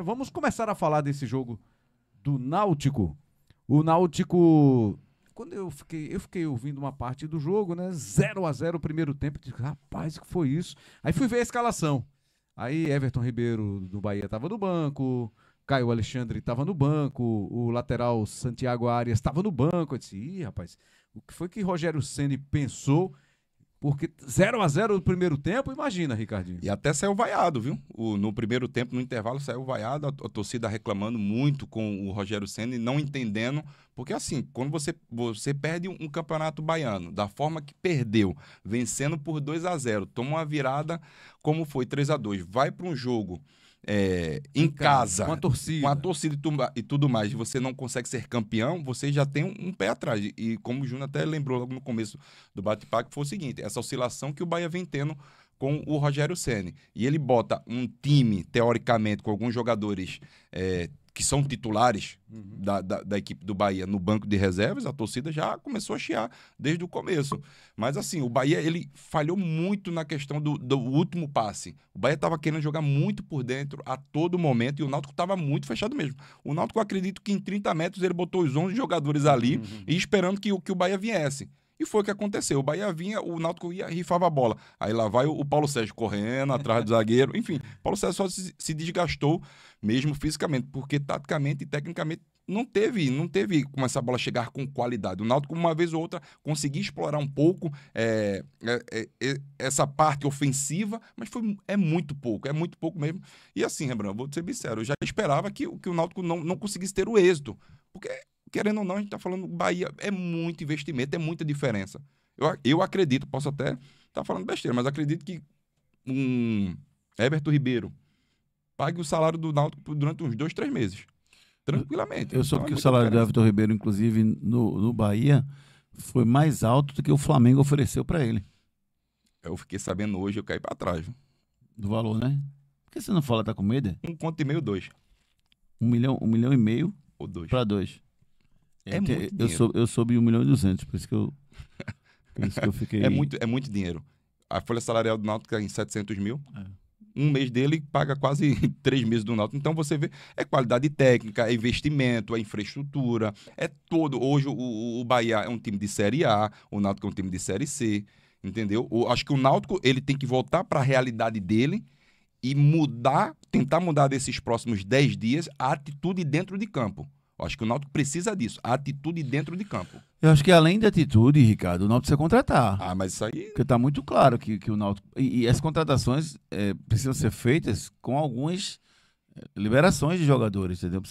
Vamos começar a falar desse jogo do Náutico. O Náutico, quando eu fiquei ouvindo uma parte do jogo, né? 0-0 o primeiro tempo. Eu disse, rapaz, o que foi isso? Aí fui ver a escalação. Aí Everton Ribeiro do Bahia estava no banco, Caio Alexandre estava no banco, o lateral Santiago Arias estava no banco. Eu disse, ih, rapaz, o que foi que Rogério Ceni pensou? Porque 0-0 no primeiro tempo, imagina, Ricardinho. E até saiu vaiado, viu? No primeiro tempo, no intervalo, saiu vaiado, a torcida reclamando muito com o Rogério Ceni, não entendendo, porque assim, quando você perde um campeonato baiano, da forma que perdeu, vencendo por 2-0, toma uma virada como foi 3-2, vai para um jogo em casa, com a torcida e tudo mais, e você não consegue ser campeão, você já tem um pé atrás. E como o Júnior até lembrou logo no começo do bate-papo, foi o seguinte, essa oscilação que o Bahia vem tendo com o Rogério Ceni. E ele bota um time, teoricamente, com alguns jogadores que são titulares da equipe do Bahia no banco de reservas, a torcida já começou a chiar desde o começo. Mas assim, o Bahia ele falhou muito na questão do último passe. O Bahia estava querendo jogar muito por dentro a todo momento e o Náutico estava muito fechado mesmo. O Náutico, eu acredito que em 30 metros ele botou os 11 jogadores ali e esperando que o Bahia viesse. E foi o que aconteceu. O Bahia vinha, o Náutico ia, rifava a bola. Aí lá vai o Paulo Sérgio correndo atrás do zagueiro. Enfim, Paulo Sérgio só se desgastou mesmo fisicamente, porque taticamente e tecnicamente não teve como essa bola chegar com qualidade. O Náutico, uma vez ou outra, conseguia explorar um pouco essa parte ofensiva, mas é muito pouco mesmo. E assim, Rembrandt, vou ser sincero, eu já esperava que o Náutico não conseguisse ter o êxito, porque querendo ou não, a gente está falando, Bahia é muito investimento, é muita diferença. Eu acredito, posso até estar falando besteira, mas acredito que um Everton Ribeiro pague o salário do Náutico durante uns 2, 3 meses. Tranquilamente. Eu soube que o salário do Everton Ribeiro, inclusive, no Bahia, foi mais alto do que o Flamengo ofereceu para ele. Eu fiquei sabendo hoje, eu caí para trás. Viu? Do valor, né? Por que você não fala, tá com medo? 1,5 conto, 2. 1,5 milhão ou 2. Para 2. Eu soube 1.200.000, por isso que eu fiquei... É muito dinheiro. A folha salarial do Náutico é em 700 mil. Um mês dele paga quase 3 meses do Náutico. Então você vê, é qualidade técnica, é investimento, é infraestrutura, é todo. Hoje o Bahia é um time de Série A, o Náutico é um time de Série C, entendeu? Acho que o Náutico ele tem que voltar para a realidade dele e tentar mudar desses próximos 10 dias a atitude dentro de campo. Eu acho que o Náutico precisa disso, a atitude dentro de campo. Eu acho que além da atitude, Ricardo, o Náutico precisa contratar. Mas isso aí... Porque está muito claro que o Náutico... E as contratações precisam ser feitas com algumas liberações de jogadores, entendeu?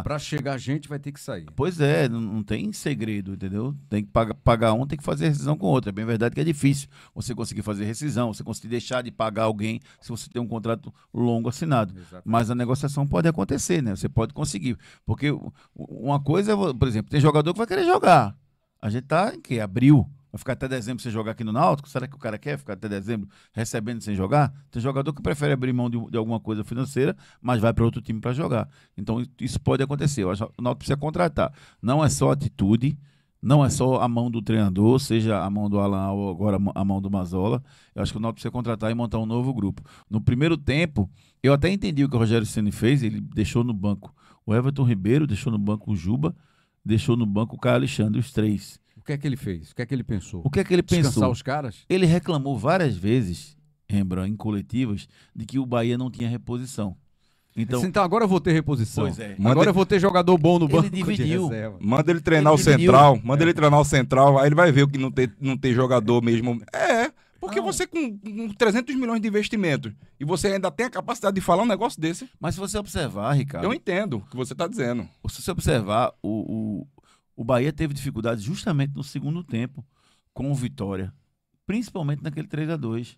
Para chegar gente vai ter que sair. Pois é, não tem segredo, entendeu? Tem que pagar um, tem que fazer rescisão com o outro. É bem verdade que é difícil você conseguir fazer rescisão, você conseguir deixar de pagar alguém se você tem um contrato longo assinado. Exatamente. Mas a negociação pode acontecer, né? Você pode conseguir. Porque uma coisa, por exemplo, tem jogador que vai querer jogar. A gente tá em que? Abril. Vai ficar até dezembro sem jogar aqui no Náutico? Será que o cara quer ficar até dezembro recebendo sem jogar? Tem jogador que prefere abrir mão de alguma coisa financeira, mas vai para outro time para jogar. Então isso pode acontecer. Eu acho que o Náutico precisa contratar. Não é só atitude, não é só a mão do treinador, seja a mão do Alan ou agora a mão do Mazola. Eu acho que o Náutico precisa contratar e montar um novo grupo. No primeiro tempo, eu até entendi o que o Rogério Ceni fez. Ele deixou no banco o Everton Ribeiro, deixou no banco o Juba, deixou no banco o Caio Alexandre, os 3. O que é que ele fez? O que é que ele pensou? O que é que ele pensou? Descansar os caras? Ele reclamou várias vezes, Rembrandt, em coletivas, de que o Bahia não tinha reposição. Então agora eu vou ter reposição. Pois é. Agora eu vou ter jogador bom no banco. Ele dividiu. Manda ele treinar o Central. Ele treinar o Central. Aí ele vai ver o que não ter jogador mesmo. Porque você com 300 milhões de investimentos e você ainda tem a capacidade de falar um negócio desse. Mas se você observar, Ricardo... Eu entendo o que você está dizendo. Se você observar, o Bahia teve dificuldades justamente no segundo tempo com o Vitória. Principalmente naquele 3-2.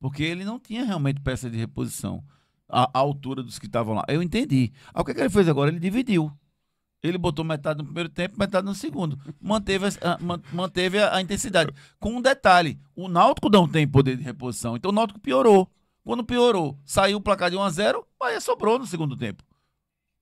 Porque ele não tinha realmente peça de reposição à altura dos que estavam lá. Eu entendi. O que ele fez agora? Ele dividiu. Ele botou metade no primeiro tempo, metade no segundo. Manteve a intensidade. Com um detalhe, o Náutico não tem poder de reposição, então o Náutico piorou. Quando piorou, saiu o placar de 1-0, o Bahia sobrou no segundo tempo.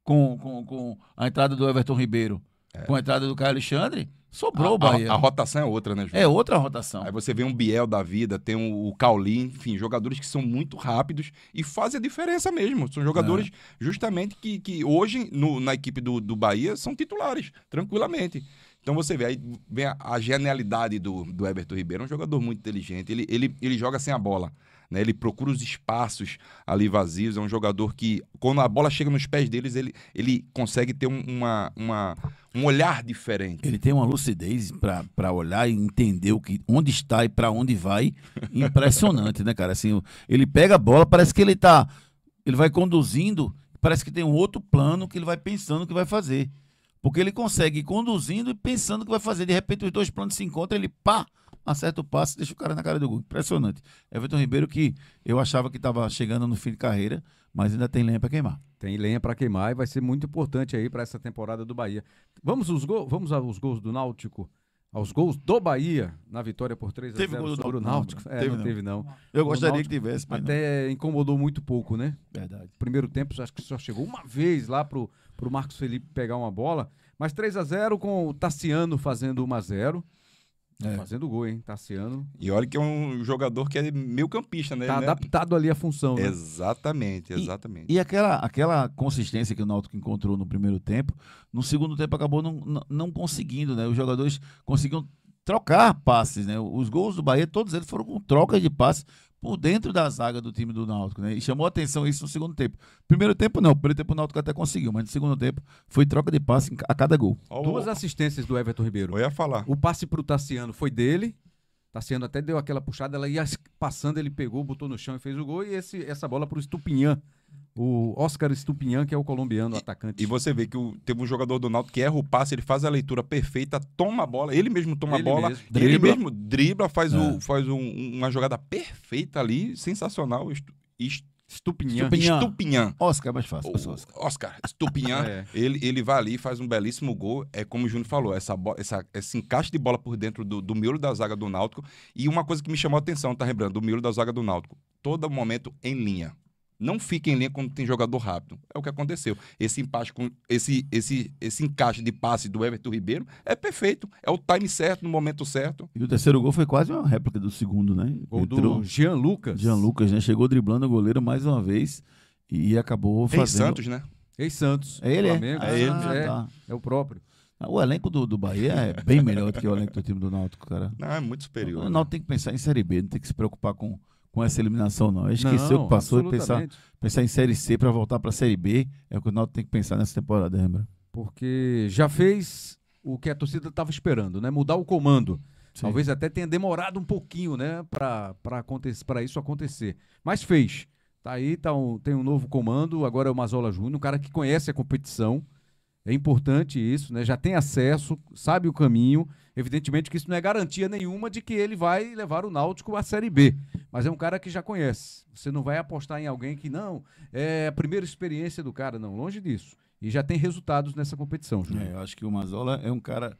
Com a entrada do Everton Ribeiro, com a entrada do Caio Alexandre, Sobrou o Bahia. A rotação é outra, né, João? É outra rotação. Aí você vê um Biel da vida, tem o Cauli, enfim, jogadores que são muito rápidos e fazem a diferença mesmo. São jogadores justamente que hoje na equipe do Bahia são titulares, tranquilamente. Então você vê, aí vem a genialidade do Everton Ribeiro, é um jogador muito inteligente, ele joga sem a bola, né? Ele procura os espaços ali vazios, é um jogador que, quando a bola chega nos pés deles, ele consegue ter um olhar diferente. Ele tem uma lucidez para olhar e entender onde está e para onde vai, impressionante, né, cara? Assim, ele pega a bola, parece que ele vai conduzindo, parece que tem um outro plano que ele vai pensando o que vai fazer. Porque ele consegue ir conduzindo e pensando o que vai fazer. De repente, os dois planos se encontram, ele acerta o passe e deixa o cara na cara do gol. Impressionante. Everton Ribeiro, que eu achava que estava chegando no fim de carreira, mas ainda tem lenha para queimar. Tem lenha para queimar e vai ser muito importante aí para essa temporada do Bahia. Vamos aos gols do Náutico, aos gols do Bahia na vitória por 3-0 sobre o Náutico. Não teve não. Eu gostaria que tivesse, mas até incomodou muito pouco, né? Verdade. Primeiro tempo, acho que só chegou uma vez lá pro Marcos Felipe pegar uma bola, mas 3-0 com o Tassiano fazendo 1-0. Fazendo gol, hein? Tassiano. E olha que é um jogador que é meio campista, né? Tá adaptado ali à função, né? Exatamente. E aquela consistência que o Náutico encontrou no primeiro tempo, no segundo tempo acabou não conseguindo, né? Os jogadores conseguiam trocar passes, né? Os gols do Bahia, todos eles foram com trocas de passes por dentro da zaga do time do Náutico, né? E chamou a atenção isso no segundo tempo. Primeiro tempo não, primeiro tempo o Náutico até conseguiu, mas no segundo tempo foi troca de passe a cada gol. Duas assistências do Everton Ribeiro. Eu ia falar. O passe pro Tassiano foi dele. Tassiano até deu aquela puxada, ela ia passando, ele pegou, botou no chão e fez o gol. E essa bola pro Estupinhan, o Oscar Estupinhan, que é o colombiano, o atacante. E você vê que teve um jogador do Náutico que erra o passe, ele faz a leitura perfeita, toma a bola, ele mesmo toma a bola, ele mesmo dribla, faz uma jogada perfeita ali, sensacional. Estupinhan. Oscar é mais fácil. Oscar Estupinhan. Ele vai ali e faz um belíssimo gol. É como o Júnior falou, esse encaixe de bola por dentro do miolo da zaga do Náutico. E uma coisa que me chamou a atenção, tá lembrando? Do miolo da zaga do Náutico. Todo momento em linha. Não fica em linha quando tem jogador rápido. É o que aconteceu. Esse encaixe de passe do Everton Ribeiro é perfeito. É o time certo, no momento certo. E o terceiro gol foi quase uma réplica do segundo, né? Gol do Jean Lucas. Jean Lucas, né? Chegou driblando o goleiro mais uma vez e acabou fazendo... Ex-Santos, né? Ex-Santos. É ele, Flamengo, é o próprio. O elenco do Bahia é bem melhor do que o elenco do time do Náutico, cara. Não, é muito superior. O Náutico tem que pensar em Série B, não tem que se preocupar com essa eliminação, não. Esqueceu o que passou e pensar em Série C para voltar para a Série B. É o que o Náutico tem que pensar nessa temporada, lembra? Porque já fez o que a torcida estava esperando, né? Mudar o comando. Sim. Talvez até tenha demorado um pouquinho, né? Para isso acontecer. Mas fez. Tá aí, tem um novo comando. Agora é o Mazola Júnior, um cara que conhece a competição. É importante isso, né? Já tem acesso, sabe o caminho. Evidentemente que isso não é garantia nenhuma de que ele vai levar o Náutico à Série B. Mas é um cara que já conhece. Você não vai apostar em alguém que não é a primeira experiência do cara, não. Longe disso. E já tem resultados nessa competição, Júnior. Eu acho que o Mazola é um cara...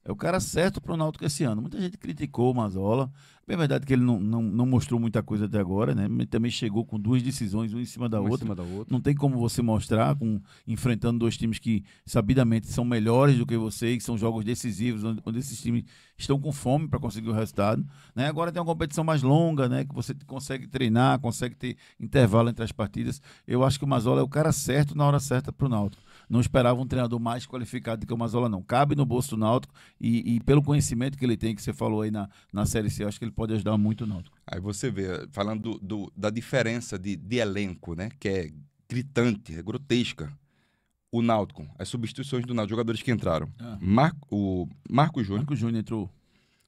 É o cara certo para o Náutico esse ano. Muita gente criticou o Mazola. É verdade que ele não mostrou muita coisa até agora, né? Ele também chegou com duas decisões, uma em cima da outra. Não tem como você mostrar enfrentando dois times que sabidamente são melhores do que você, que são jogos decisivos, onde esses times estão com fome para conseguir o resultado. Né? Agora tem uma competição mais longa, né? Que você consegue treinar, consegue ter intervalo entre as partidas. Eu acho que o Mazola é o cara certo na hora certa para o Náutico. Não esperava um treinador mais qualificado do que o Mazola, não. Cabe no bolso do Náutico e pelo conhecimento que ele tem, que você falou aí na Série C, eu acho que ele pode ajudar muito o Náutico. Aí você vê, falando da diferença de elenco, né? Que é gritante, é grotesca. O Náutico, as substituições do Náutico, jogadores que entraram. O Marco Júnior. Marco Júnior entrou.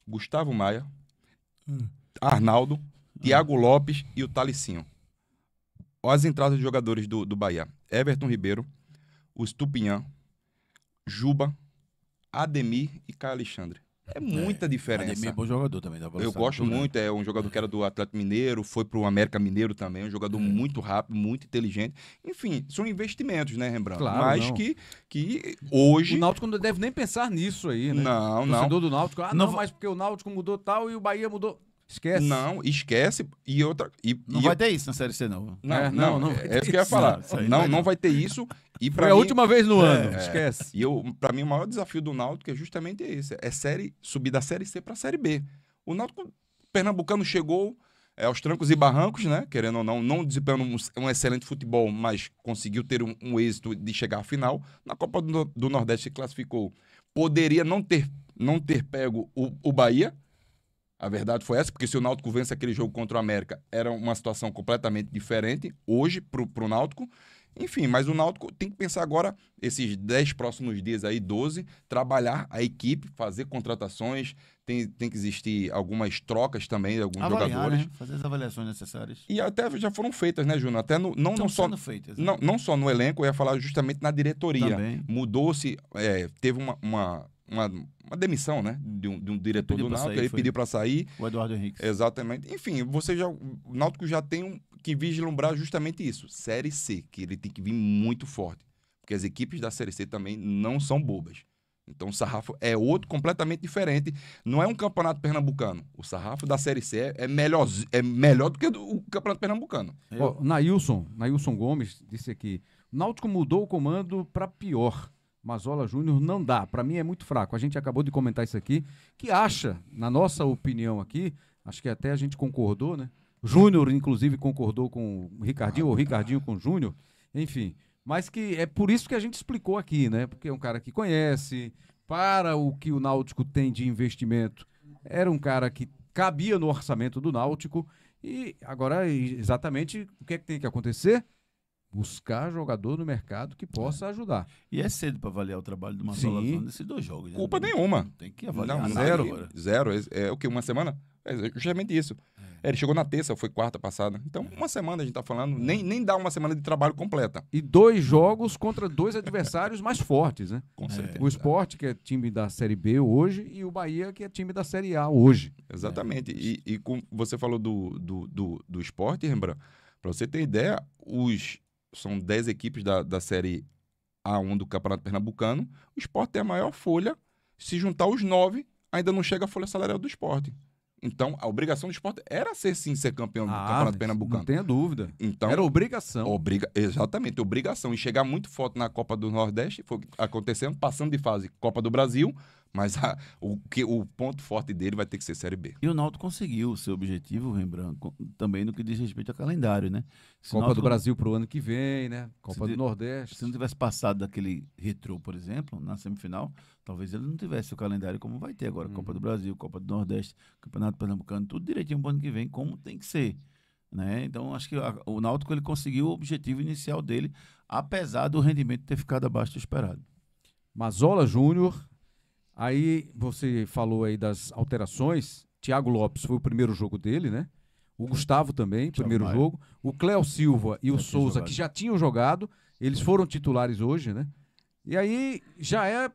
Gustavo Maia. Arnaldo. Thiago Lopes e o Talicinho. As entradas de jogadores do Bahia. Everton Ribeiro. O Estupinhan, Juba, Ademir e Caio Alexandre. É muita diferença. Ademir é bom jogador também. Eu gosto muito, é um jogador que era do Atlético Mineiro, foi pro América Mineiro também, um jogador muito rápido, muito inteligente. Enfim, são investimentos, né, Rembrandt? Claro, mas que hoje... O Náutico não deve nem pensar nisso aí, né? Não. O torcedor do Náutico, não, mas porque o Náutico mudou tal e o Bahia mudou. Esquece. Não, esquece. E outra. Não vai ter isso na Série C, não. Não, é isso que eu ia falar. Não vai ter isso. E Foi a última vez no ano, esquece. E para mim, o maior desafio do Náutico é justamente esse: subir da Série C para a Série B. O Náutico pernambucano chegou aos trancos e barrancos, né? Querendo ou não desempenhando um excelente futebol, mas conseguiu ter um êxito de chegar à final. Na Copa do Nordeste se classificou. Poderia não ter pego o Bahia. A verdade foi essa, porque se o Náutico vence aquele jogo contra o América, era uma situação completamente diferente hoje pro Náutico. Enfim, mas o Náutico tem que pensar agora, esses 10 próximos dias aí, 12, trabalhar a equipe, fazer contratações, tem que existir algumas trocas também de alguns jogadores. Né? Fazer as avaliações necessárias. E até já foram feitas, né, Júnior? Até não só feitas, né? não só no elenco, eu ia falar justamente na diretoria. Também. Mudou-se, teve uma demissão, né, de um diretor do Náutico, ele pediu para sair. O Eduardo Henrique. Exatamente. Enfim, o Náutico já tem que vislumbrar justamente isso, Série C, que ele tem que vir muito forte, porque as equipes da Série C também não são bobas. Então o sarrafo é outro completamente diferente, não é um campeonato pernambucano. O sarrafo da Série C é melhor do que o campeonato pernambucano. Nailson Gomes disse aqui, o Náutico mudou o comando para pior. Mazola Júnior não dá, para mim é muito fraco. A gente acabou de comentar isso aqui, que acha, na nossa opinião aqui, acho que até a gente concordou, né? Júnior, inclusive, concordou com o Ricardinho, ou Ricardinho com o Júnior, enfim. Mas que é por isso que a gente explicou aqui, né? Porque é um cara que conhece, para o que o Náutico tem de investimento, era um cara que cabia no orçamento do Náutico, e agora, exatamente, o que é que tem que acontecer? Buscar jogador no mercado que possa ajudar. E é cedo para avaliar o trabalho do Marcelo nesses 2 jogos. Culpa nenhuma. Tem que avaliar. Zero. É o quê? Uma semana? É justamente isso. Ele chegou na terça, foi quarta passada. Então, uma semana a gente tá falando. Nem dá uma semana de trabalho completa. E 2 jogos contra 2 adversários mais fortes, né? Com certeza. O Sport, que é time da Série B hoje, e o Bahia, que é time da Série A hoje. Exatamente. E você falou do Sport, Rembrandt. Para você ter ideia, são 10 equipes da Série A1 do Campeonato Pernambucano. O Sport tem a maior folha. Se juntar os 9, ainda não chega a folha salarial do Sport. Então, a obrigação do Sport era ser campeão do Campeonato Pernambucano. Não tenha dúvida. Então, era obrigação. Exatamente, obrigação. E chegar muito forte na Copa do Nordeste, foi acontecendo, passando de fase Copa do Brasil, mas o ponto forte dele vai ter que ser Série B. E o Náutico conseguiu o seu objetivo, Rembrandt, também no que diz respeito ao calendário, né? Copa do Brasil para o ano que vem, né? Copa do Nordeste. Se não tivesse passado daquele Retrô, por exemplo, na semifinal, talvez ele não tivesse o calendário como vai ter agora. Copa do Brasil, Copa do Nordeste, Campeonato Pernambucano, tudo direitinho para o ano que vem, como tem que ser. Né? Então, acho que o Náutico ele conseguiu o objetivo inicial dele, apesar do rendimento ter ficado abaixo do esperado. Mazola Júnior, aí você falou aí das alterações. Thiago Lopes foi o primeiro jogo dele, né? O Gustavo também, primeiro jogo. O Cléo Silva e o Souza, que já tinham jogado, eles foram titulares hoje, né? E aí já é,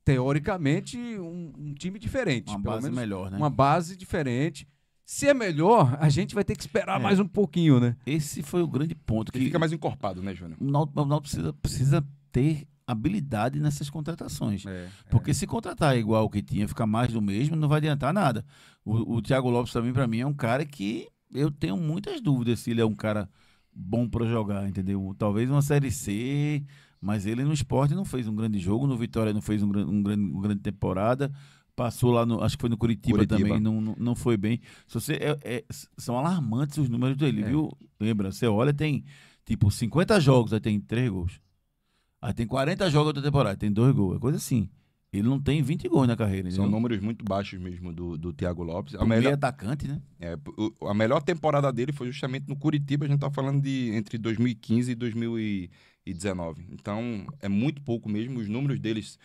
teoricamente, um time diferente. Uma base melhor, né? Uma base diferente. Se é melhor, a gente vai ter que esperar mais um pouquinho, né? Esse foi o grande ponto. Que fica mais encorpado, né, Júnior? O Náutico precisa ter habilidade nessas contratações. Porque se contratar igual o que tinha, ficar mais do mesmo, não vai adiantar nada. O Thiago Lopes também, para mim, é um cara que eu tenho muitas dúvidas se ele é um cara bom para jogar, entendeu? Talvez uma Série C, mas ele no Sport não fez um grande jogo, no Vitória não fez uma grande temporada, passou lá, acho que foi no Curitiba. Também, não foi bem. São alarmantes os números dele, viu? Lembra, você olha, tem tipo 50 jogos, aí tem 3 gols. Aí tem 40 jogos da temporada, tem 2 gols, é coisa assim. Ele não tem 20 gols na carreira. São números muito baixos mesmo do Thiago Lopes. O meio atacante, né? A melhor temporada dele foi justamente no Curitiba, a gente tá falando de entre 2015 e 2019. Então, é muito pouco mesmo. Os números deles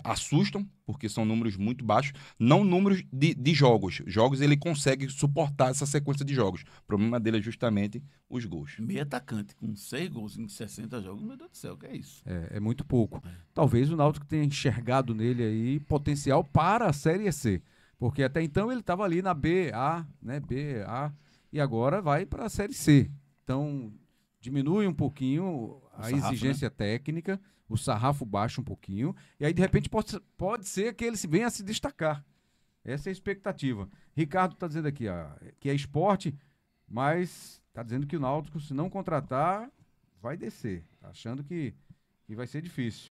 assustam, porque são números muito baixos. Não números de jogos. Jogos ele consegue suportar essa sequência de jogos. O problema dele é justamente os gols. Meio atacante, com 6 gols em 60 jogos, meu Deus do céu, o que é isso? É muito pouco. Talvez o Náutico tenha enxergado nele aí potencial para a Série C. Porque até então ele estava ali na BA, né? BA, e agora vai para a Série C. Então, diminui um pouquinho a exigência técnica, o sarrafo baixa um pouquinho, e aí de repente pode ser que ele venha a se destacar. Essa é a expectativa. Ricardo tá dizendo aqui, ó, que é esporte, mas tá dizendo que o Náutico, se não contratar, vai descer. Tá achando que vai ser difícil.